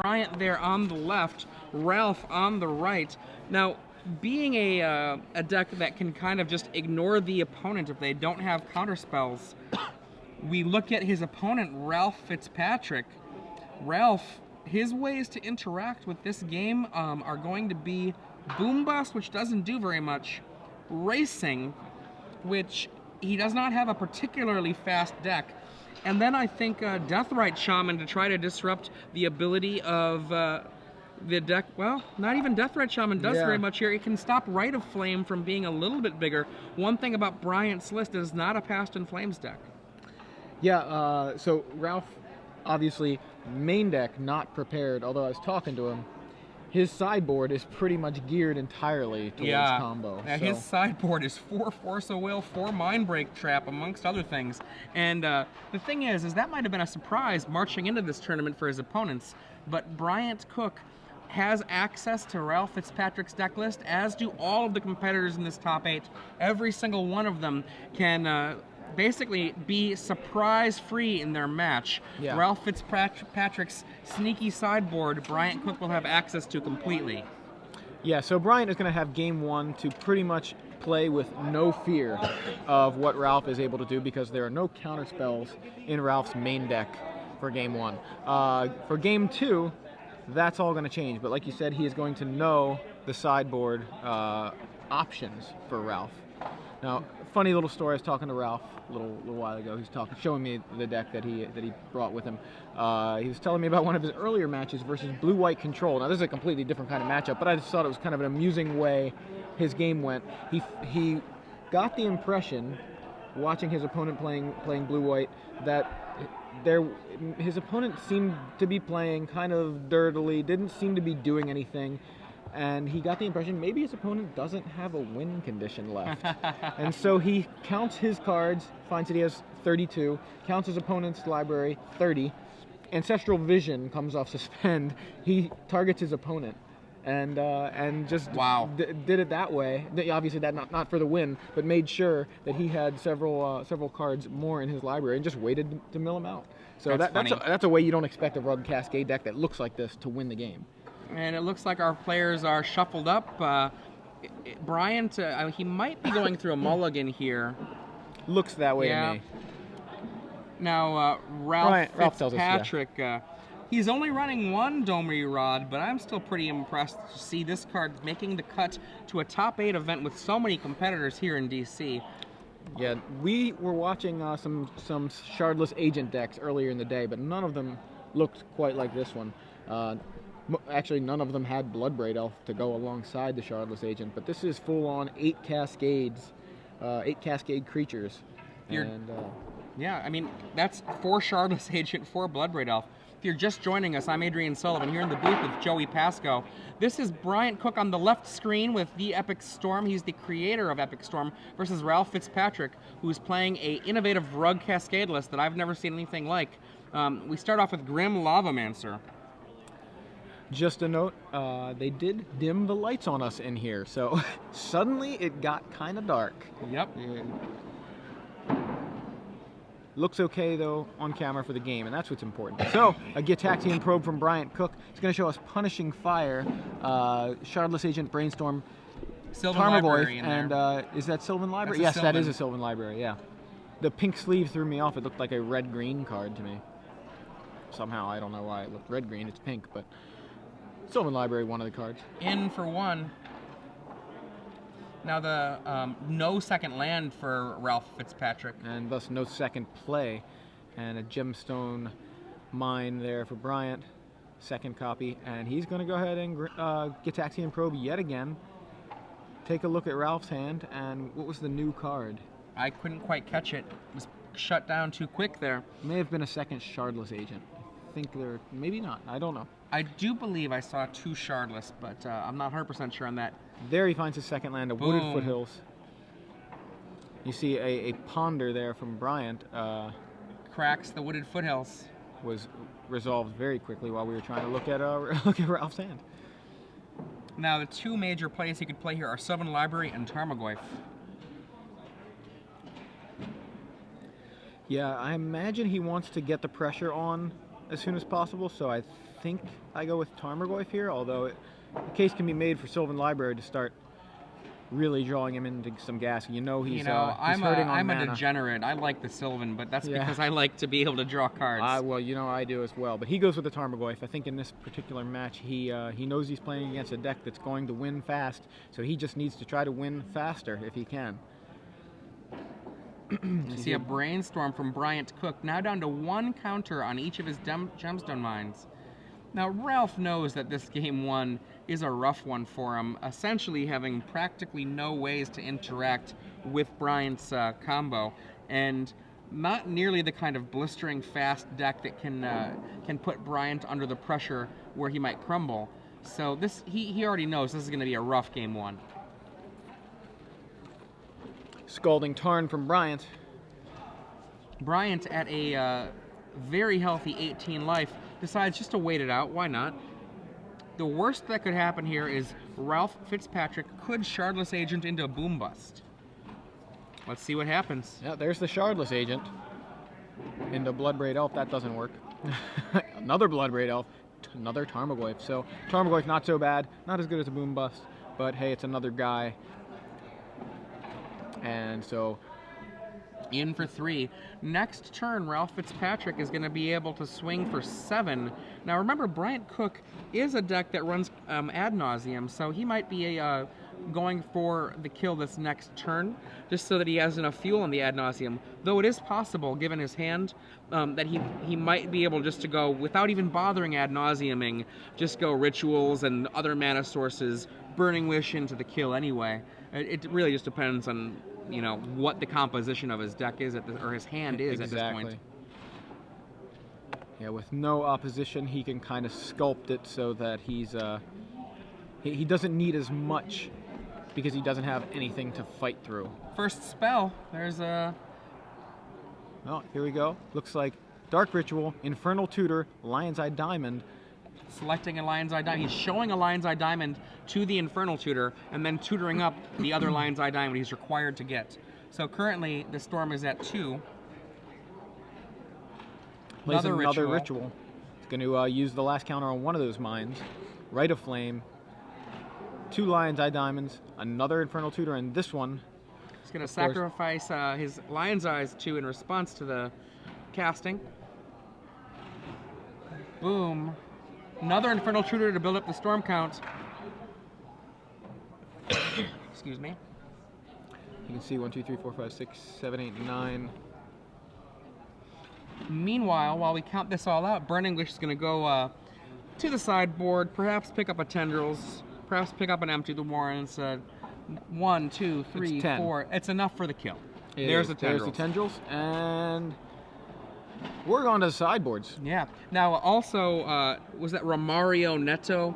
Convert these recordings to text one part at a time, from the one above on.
Bryant there on the left, Ralph on the right. Now, being a deck that can kind of just ignore the opponent if they don't have counterspells, we look at his opponent, Ralph Fitzpatrick. Ralph, his ways to interact with this game are going to be Boom Bust, which doesn't do very much, Racing, which he does not have a particularly fast deck, and then I think Deathrite Shaman to try to disrupt the ability of the deck. Well, not even Deathrite Shaman does very much here. It can stop Rite of Flame from being a little bit bigger. One thing about Bryant's list is not a Past in Flames deck. Yeah, so Ralph, obviously, main deck, not prepared, although I was talking to him. His sideboard is pretty much geared entirely towards combo. Yeah, his sideboard is 4 Force of Will, 4 Mindbreak Trap, amongst other things. And the thing is that might have been a surprise marching into this tournament for his opponents, but Bryant Cook has access to Ralph Fitzpatrick's deck list, as do all of the competitors in this top 8. Every single one of them can basically be surprise-free in their match. Yeah. Ralph Fitzpatrick's sneaky sideboard, Bryant Cook will have access to completely. Yeah, so Bryant is going to have game 1 to pretty much play with no fear of what Ralph is able to do, because there are no counter spells in Ralph's main deck for game 1. For game 2, that's all going to change, but like you said, he is going to know the sideboard options for Ralph. Now, funny little story. I was talking to Ralph a little while ago. He was showing me the deck that he brought with him. He was telling me about one of his earlier matches versus Blue-White Control. Now, this is a completely different kind of matchup, but I just thought it was kind of an amusing way his game went. He got the impression, watching his opponent playing Blue-White, that his opponent seemed to be playing kind of dirtily, didn't seem to be doing anything. And he got the impression maybe his opponent doesn't have a win condition left. And so he counts his cards, finds that he has 32, counts his opponent's library, 30. Ancestral Vision comes off suspend. He targets his opponent and just did it that way. Obviously that not for the win, but made sure that he had several cards more in his library and just waited to mill him out. So that's a way you don't expect a Rug Cascade deck that looks like this to win the game. And it looks like our players are shuffled up. Bryant, he might be going through a mulligan here. Looks that way to me. Now, Ralph Fitzpatrick, tells us, he's only running 1 Domery Rod, but I'm still pretty impressed to see this card making the cut to a top 8 event with so many competitors here in DC. Yeah, we were watching some Shardless Agent decks earlier in the day, but none of them looked quite like this one. Actually, none of them had Bloodbraid Elf to go alongside the Shardless Agent, but this is full-on 8 Cascades, 8 Cascade creatures. Yeah, I mean, that's 4 Shardless Agent, 4 Bloodbraid Elf. If you're just joining us, I'm Adrian Sullivan here in the booth with Joey Pasco. This is Bryant Cook on the left screen with the Epic Storm. He's the creator of Epic Storm versus Ralph Fitzpatrick, who's playing a innovative Rug Cascade list that I've never seen anything like. We start off with Grim Lavamancer. Just a note, they did dim the lights on us in here, so suddenly it got kind of dark. Yep. Looks okay, though, on camera for the game, and that's what's important. So, a Gitaxian Probe from Bryant Cook. It's going to show us Punishing Fire, Shardless Agent, Brainstorm, Sylvan Library in and there. Is that Sylvan Library? Yes, that is a Sylvan Library, yeah. The pink sleeve threw me off. It looked like a red-green card to me. Somehow, I don't know why it looked red-green. It's pink, but Sylvan Library, one of the cards. In for 1. Now the no second land for Ralph Fitzpatrick. And thus no second play. And a Gemstone Mine there for Bryant. Second copy. And he's going to go ahead and Gitaxian Probe yet again. Take a look at Ralph's hand. And what was the new card? I couldn't quite catch it. It was shut down too quick there. May have been a second Shardless Agent. I think there, maybe not. I don't know. I do believe I saw 2 Shardless, but I'm not 100% sure on that. There he finds his second land, a Wooded Foothills. You see a Ponder there from Bryant. Cracks the Wooded Foothills. Was resolved very quickly while we were trying to look at Ralph's hand. Now the 2 major plays he could play here are Sylvan Library and Tarmogoyf. Yeah, I imagine he wants to get the pressure on as soon as possible, so I think I go with Tarmogoyf here, although the case can be made for Sylvan Library to start really drawing him into some gas. He's hurting on I'm mana. a degenerate. I like the Sylvan, but that's because I like to be able to draw cards. Well, I do as well. But he goes with the Tarmogoyf. I think in this particular match, he knows he's playing against a deck that's going to win fast, so he just needs to try to win faster if he can. You see a Brainstorm from Bryant Cook, now down to 1 counter on each of his gemstone mines. Now, Ralph knows that this game 1 is a rough one for him, essentially having practically no ways to interact with Bryant's combo, and not nearly the kind of blistering fast deck that can put Bryant under the pressure where he might crumble. So he already knows this is going to be a rough game 1. Scalding Tarn from Bryant. Bryant, at a very healthy 18 life, decides just to wait it out. Why not? The worst that could happen here is Ralph Fitzpatrick could Shardless Agent into a Boom Bust. Let's see what happens. Yeah, there's the Shardless Agent into Bloodbraid Elf. That doesn't work. Another Bloodbraid Elf, another Tarmogoyf. So Tarmogoyf not so bad, not as good as a Boom Bust, but hey, it's another guy. And so in for 3. Next turn, Ralph Fitzpatrick is going to be able to swing for 7. Now remember, Bryant Cook is a deck that runs ad nauseum, so he might be going for the kill this next turn, just so that he has enough fuel on the ad nauseum. Though it is possible, given his hand, that he might be able just to go, without even bothering ad nauseuming, just go rituals and other mana sources, Burning Wish into the kill anyway. It really just depends on what the composition of his deck is or his hand is exactly. At this point. Yeah, with no opposition, he can kind of sculpt it so that he doesn't need as much because he doesn't have anything to fight through. First spell, there's a... Oh, here we go. Looks like Dark Ritual, Infernal Tutor, Lion's Eye Diamond. Selecting a Lion's Eye Diamond. He's showing a Lion's Eye Diamond to the Infernal Tutor and then tutoring up the other Lion's Eye Diamond he's required to get. So currently, the Storm is at 2. Plays another ritual. He's going to use the last counter on one of those mines. Rite of Flame. 2 Lion's Eye Diamonds. Another Infernal Tutor, and this one. He's going to sacrifice his Lion's Eyes 2 in response to the casting. Boom. Another Infernal Tutor to build up the Storm count. Excuse me. You can see 1, 2, 3, 4, 5, 6, 7, 8, 9. Meanwhile, while we count this all out, Burning Wish is going to go to the sideboard, perhaps pick up a Tendrils, perhaps pick up an Empty the Warrens. 1, 2, 3, 4. It's enough for the kill. There's the Tendrils. There's the Tendrils, and we're going to the sideboards. Yeah. Now, also, was that Romario Neto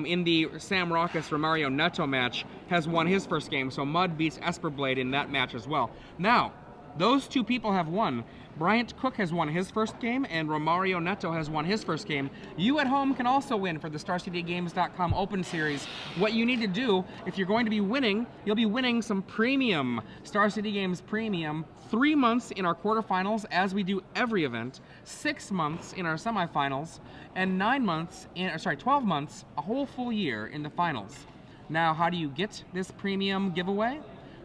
in the Sam Raucus Romario Neto match has won his first game, so Mud beats Esperblade in that match as well. Now, those 2 people have won. Bryant Cook has won his first game, and Romario Neto has won his first game. You at home can also win for the StarCityGames.com Open Series. What you need to do, if you're going to be winning, you'll be winning some premium Star City Games Premium. 3 months in our quarterfinals, as we do every event. 6 months in our semifinals, and 12 months, a whole full year in the finals. Now, how do you get this premium giveaway?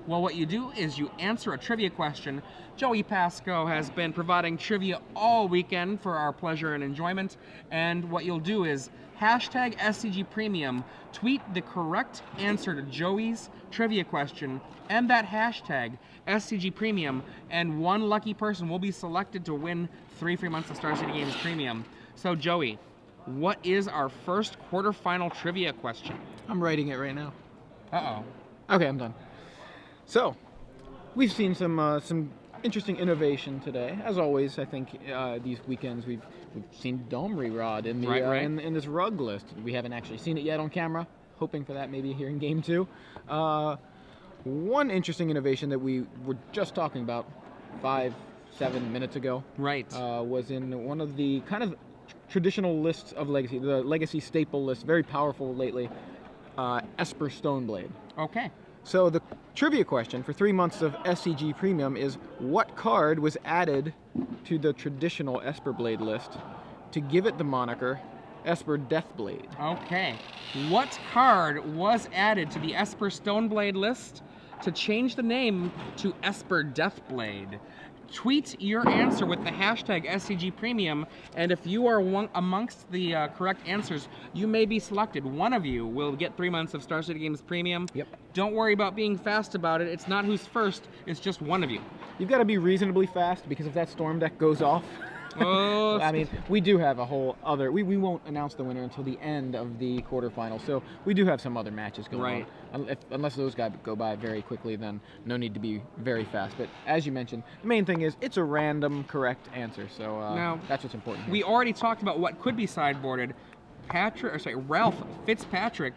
Well, what you do is you answer a trivia question. Joey Pasco has been providing trivia all weekend for our pleasure and enjoyment. And what you'll do is hashtag SCG Premium, tweet the correct answer to Joey's trivia question, and that hashtag SCG Premium, and 1 lucky person will be selected to win 3 free months of Star City Games Premium. So, Joey, what is our first quarterfinal trivia question? I'm writing it right now. Uh-oh. Okay, I'm done. So, we've seen some interesting innovation today. As always, I think these weekends we've seen Dome Rerod in the in this rug list. We haven't actually seen it yet on camera. Hoping for that maybe here in Game 2. One interesting innovation that we were just talking about 5-7 minutes ago. Right. Was in one of the kind of traditional lists of Legacy, the Legacy staple list, very powerful lately, Esper Stoneblade. Okay. So the trivia question for 3 months of SCG Premium is, what card was added to the traditional Esper Blade list to give it the moniker Esper Deathblade. Okay. What card was added to the Esper Stoneblade list to change the name to Esper Deathblade? Tweet your answer with the hashtag SCG Premium, and if you are amongst the correct answers, you may be selected. One of you will get 3 months of Star City Games Premium. Yep. Don't worry about being fast about it. It's not who's first, it's just one of you. You've got to be reasonably fast, because if that storm deck goes off, Oh, I mean, we do have a whole other... We won't announce the winner until the end of the quarterfinals, so we do have some other matches going on. Unless those guys go by very quickly, then no need to be very fast. But as you mentioned, the main thing is it's a random correct answer, so now, that's what's important here. We already talked about what could be sideboarded. Ralph Fitzpatrick,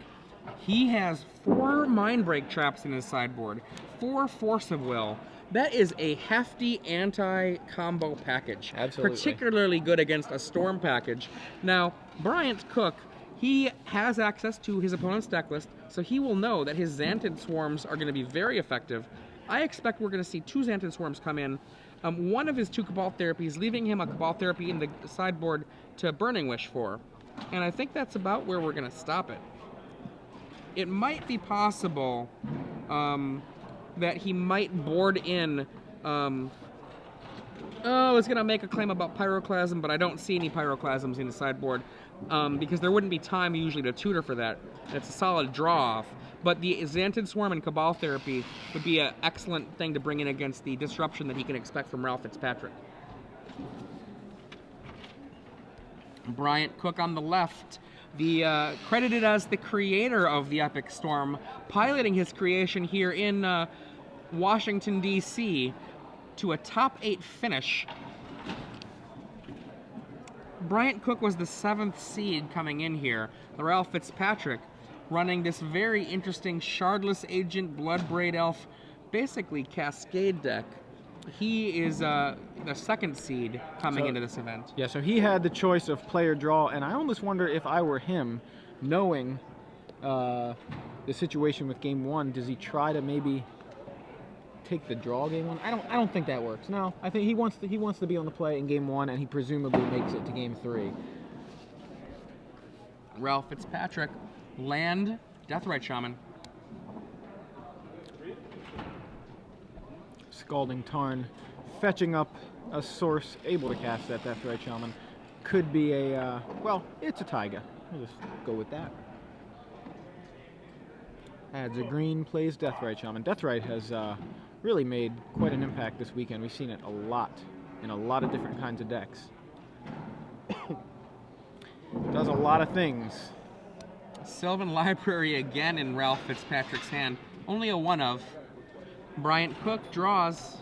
he has 4 Mind Break traps in his sideboard, 4 Force of Will. That is a hefty anti-combo package. Absolutely. Particularly good against a Storm package. Now, Bryant Cook, he has access to his opponent's deck list, so he will know that his Xantid Swarms are going to be very effective. I expect we're going to see 2 Xantid Swarms come in. One of his 2 Cabal Therapies, leaving him a Cabal Therapy in the sideboard to Burning Wish for. And I think that's about where we're going to stop it. It might be possible that he might board in, I was going to make a claim about Pyroclasm, but I don't see any Pyroclasms in the sideboard, because there wouldn't be time usually to tutor for that. It's a solid draw-off. But the Xantid Swarm and Cabal Therapy would be an excellent thing to bring in against the disruption that he can expect from Ralph Fitzpatrick. Bryant Cook on the left, credited as the creator of the Epic Storm, piloting his creation here in Washington, D.C. to a top 8 finish. Bryant Cook was the 7th seed coming in here. Ralph Fitzpatrick running this very interesting Shardless Agent Bloodbraid Elf, basically Cascade deck. He is the 2nd seed coming into this event. Yeah, so he had the choice of player draw, and I almost wonder if I were him, knowing the situation with game 1, does he try to maybe take the draw game 1? I don't think that works. No, I think he wants to be on the play in game 1, and he presumably makes it to game 3. Ralph Fitzpatrick, land Deathrite Shaman. Scalding Tarn, fetching up a source able to cast that Deathrite Shaman. Could be a, well, it's a Taiga. We'll just go with that. Adds a green, plays Deathrite Shaman. Deathrite has really made quite an impact this weekend. We've seen it a lot in a lot of different kinds of decks. Does a lot of things. Sylvan Library again in Ralph Fitzpatrick's hand. Only a 1 of. Bryant Cook draws.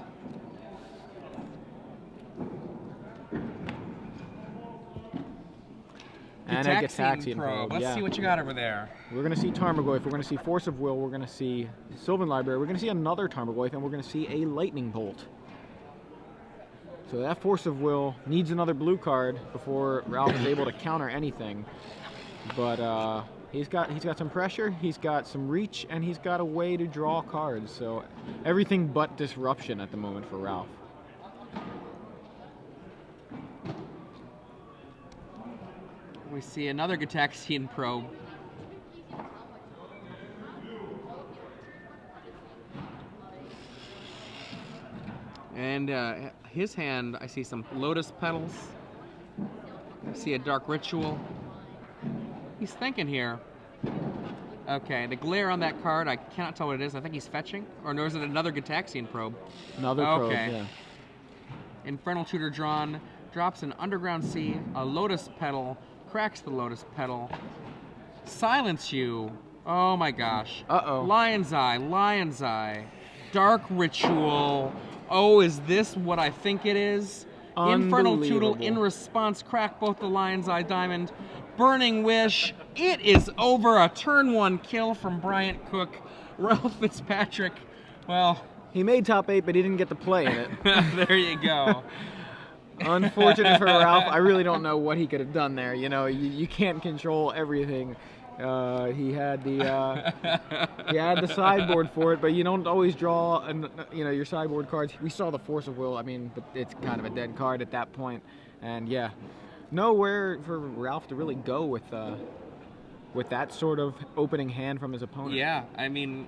And a Gitaxian Probe. Let's see what you got over there. We're going to see Tarmogoyf, we're going to see Force of Will, we're going to see Sylvan Library, we're going to see another Tarmogoyf, and we're going to see a Lightning Bolt. So that Force of Will needs another blue card before Ralph is able to counter anything. But he's got some pressure, he's got some reach, and he's got a way to draw cards. So everything but disruption at the moment for Ralph. We see another Gitaxian Probe. And his hand, I see some Lotus Petals. I see a Dark Ritual. He's thinking here. Okay, the glare on that card, I cannot tell what it is. I think he's fetching. Or no, is it another Gitaxian Probe? Another probe, yeah. Infernal Tutor drawn, drops an Underground Sea, a Lotus Petal, cracks the Lotus Petal. Silence You. Oh my gosh. Uh-oh. Lion's Eye, Lion's Eye. Dark Ritual. Oh, is this what I think it is? Infernal Tutor in response, crack both the Lion's Eye Diamond. Burning Wish. It is over. A turn 1 kill from Bryant Cook. Ralph Fitzpatrick, well... He made top 8, but he didn't get to play in it. There you go. Unfortunate for Ralph. I really don't know what he could have done there. You know, you can't control everything. He had the sideboard for it, but you don't always draw, your sideboard cards. We saw the Force of Will. I mean, but it's kind of a dead card at that point. And yeah, nowhere for Ralph to really go with that sort of opening hand from his opponent. Yeah, I mean,